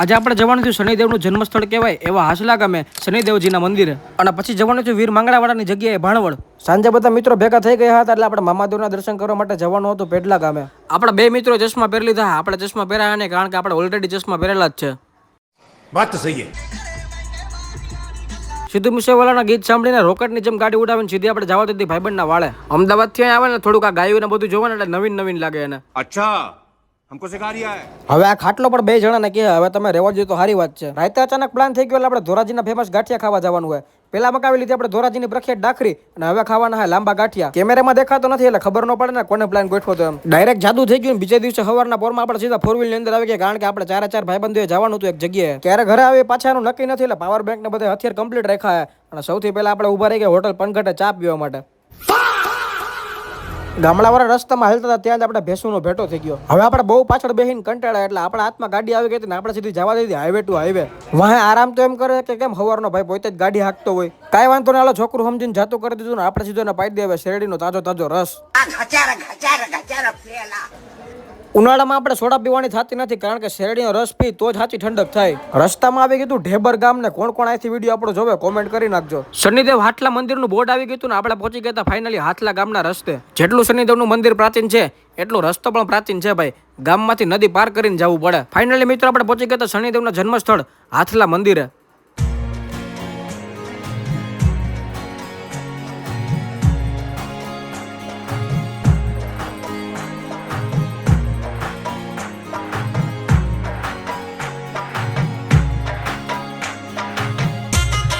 આજે આપણે જવાનું છે શનિદેવનું જન્મસ્થળ કહેવાય એવા હાસલા ગામે શનિદેવજીના મંદિરે, અને પછી જવાનું છે વીર માંગણાવાળાની જગ્યાએ ભાણવડ. સાંજે બધા મિત્રો ભેગા થઈ ગયા હતા એટલે આપણે મામાદેવના દર્શન કરવા માટે જવાનું હતું પેડલા ગામે. આપણા બે મિત્રો ચશ્મા પહેરી લીધા. આપણે ચશ્મા પહેરાયા નહીં કારણ કે આપણે ઓલરેડી ચશ્મા પહેરેલા જ છે. વાત તો સહી હે. સિદ્ધુ મૂસેવાલાના ગીત સાંભળીને રોકેટની જેમ ગાડી ઉડાવીને સીધી આપણે જવા દીધી ભાઈબંધના વાળે. અમદાવાદથી આવે ને થોડુંક આ ગાયું ને બધું જોવાનું એટલે નવીન નવીન લાગે એને. અચ્છા हमको सिखा रिया है. હવે આ ખાટલો પણ બે જણાને કહે હવે તમે રહેવા જોઈએ તો સારી વાત છે. રાતે અચાનક પ્લાન થઈ ગયો એટલે આપણે ધોરાજીના ફેમસ ગાંઠિયા ખાવા જવાનું હોય. પેલા મકાવી લીધી આપણે ધોરાજીની પ્રખ્યાત ડાખરી, અને હવે ખાવાના હોય લાંબા ગાંઠિયા. કેમેરામાં દેખાતો નથી એટલે ખબર ન પડે ને કોને પ્લાન ગોઠવો તો એમ. ડાયરેક્ટ જાદુ થઈ ગયું. બીજે દિવસે સવારના પોરમાં આપણે સીધા ફોર વ્હીલની અંદર આવી ગયા કારણ કે આપણે ચારે ચાર ભાઈબંધોએ જવાનું હતું એક જગ્યાએ. ક્યારે ઘરે આવે પાછાનું નક્કી નથી એટલે પાવર બેંક ને બધા હથિયાર કમ્પ્લીટ રાખ્યા. અને સૌથી પહેલા આપણે ઉભા રહી ગયા હોટલ પનઘટે ચા પીવા માટે. ગામડાવાળા રસ્તામાં હાલતા હતા ત્યાં જ આપણે ભેંસુનો ભેટો થઈ ગયો. હવે આપણે બહુ પાછળ બેસીને કંટાળ્યા એટલે આપણા હાથમાં ગાડી આવી ગઈ હતી ને આપણે સીધી જવા દીધી હાઈવે ટુ હાઈવે. વાહે આરામ તો એમ કરે કે કેમ હવારનો ભાઈ પોતે જ ગાડી હાંકતો હોય. કાંઈ વાંધો નહીં, હાલો છોકરું સમજીને જાતું કરી દીધું ને આપણે સીધો એને પાડી દે હવે શેરડીનો તાજો તાજો રસ. ઉનાળામાં આપણે સોડા પીવાની થતી નથી કારણ કે શેરડીનો રસ પી તો જ સાચી ઠંડક થાય. રસ્તામાં આવી ગયું ઢેબર ગામ ને કોણ કોણ અહીંથી વિડીયો આપણો જોવે કોમેન્ટ કરી નાખજો. શનિદેવ હાથલા મંદિરનું બોર્ડ આવી ગયું ને આપણે પહોંચી ગયા હતા ફાઇનલી હાથલા ગામના રસ્તે. જેટલું શનિદેવનું મંદિર પ્રાચીન છે એટલો રસ્તો પણ પ્રાચીન છે ભાઈ. ગામમાંથી નદી પાર કરીને જવું પડે. ફાઇનલી મિત્રો આપણે પહોંચી ગયા હતા શનિદેવના જન્મસ્થળ હાથલા મંદિરે.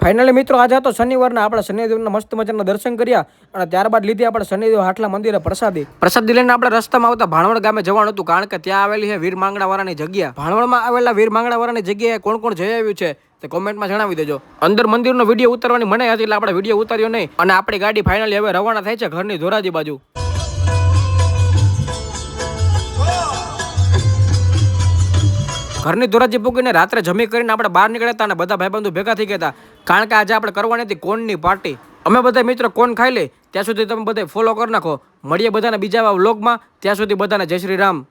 ફાઇનલી મિત્રો આજે હતો શનિવારના આપણે શનિદેવના મસ્ત મજાના દર્શન કર્યા અને ત્યારબાદ લીધી આપણે શનિદેવ હાટલા મંદિરે પ્રસાદી લઈને આપણે રસ્તામાં આવતા ભાણવડ ગામે જવાનું હતું કારણ કે ત્યાં આવેલી છે વીર માંગણાવાળાની જગ્યા. ભાણવડમાં આવેલા વીર માંગણાવાળાની જગ્યાએ કોણ કોણ જઈ આવ્યું છે તે કોમેન્ટમાં જણાવી દેજો. અંદર મંદિરનો વિડીયો ઉતારવાની મને હતી એટલે આપણે વિડીયો ઉતાર્યો નહીં અને આપણી ગાડી ફાઇનલી હવે રવાના થાય છે ઘરની ધોરાજી બાજુ. ઘરની ધોરાજી પૂગીને રાત્રે જમી કરીને આપણે બહાર નીકળ્યા હતા અને બધા ભાઈબંધો ભેગા થઈ ગયા હતા કારણ કે આજે આપણે કરવાની હતી કોનની પાર્ટી. અમે બધા મિત્રો કોન ખાઈ લે ત્યાં સુધી તમે બધા ફોલો કરી નાખો. મળીએ બધાને બીજા વ્લોગમાં. ત્યાં સુધી બધાને જય શ્રી રામ.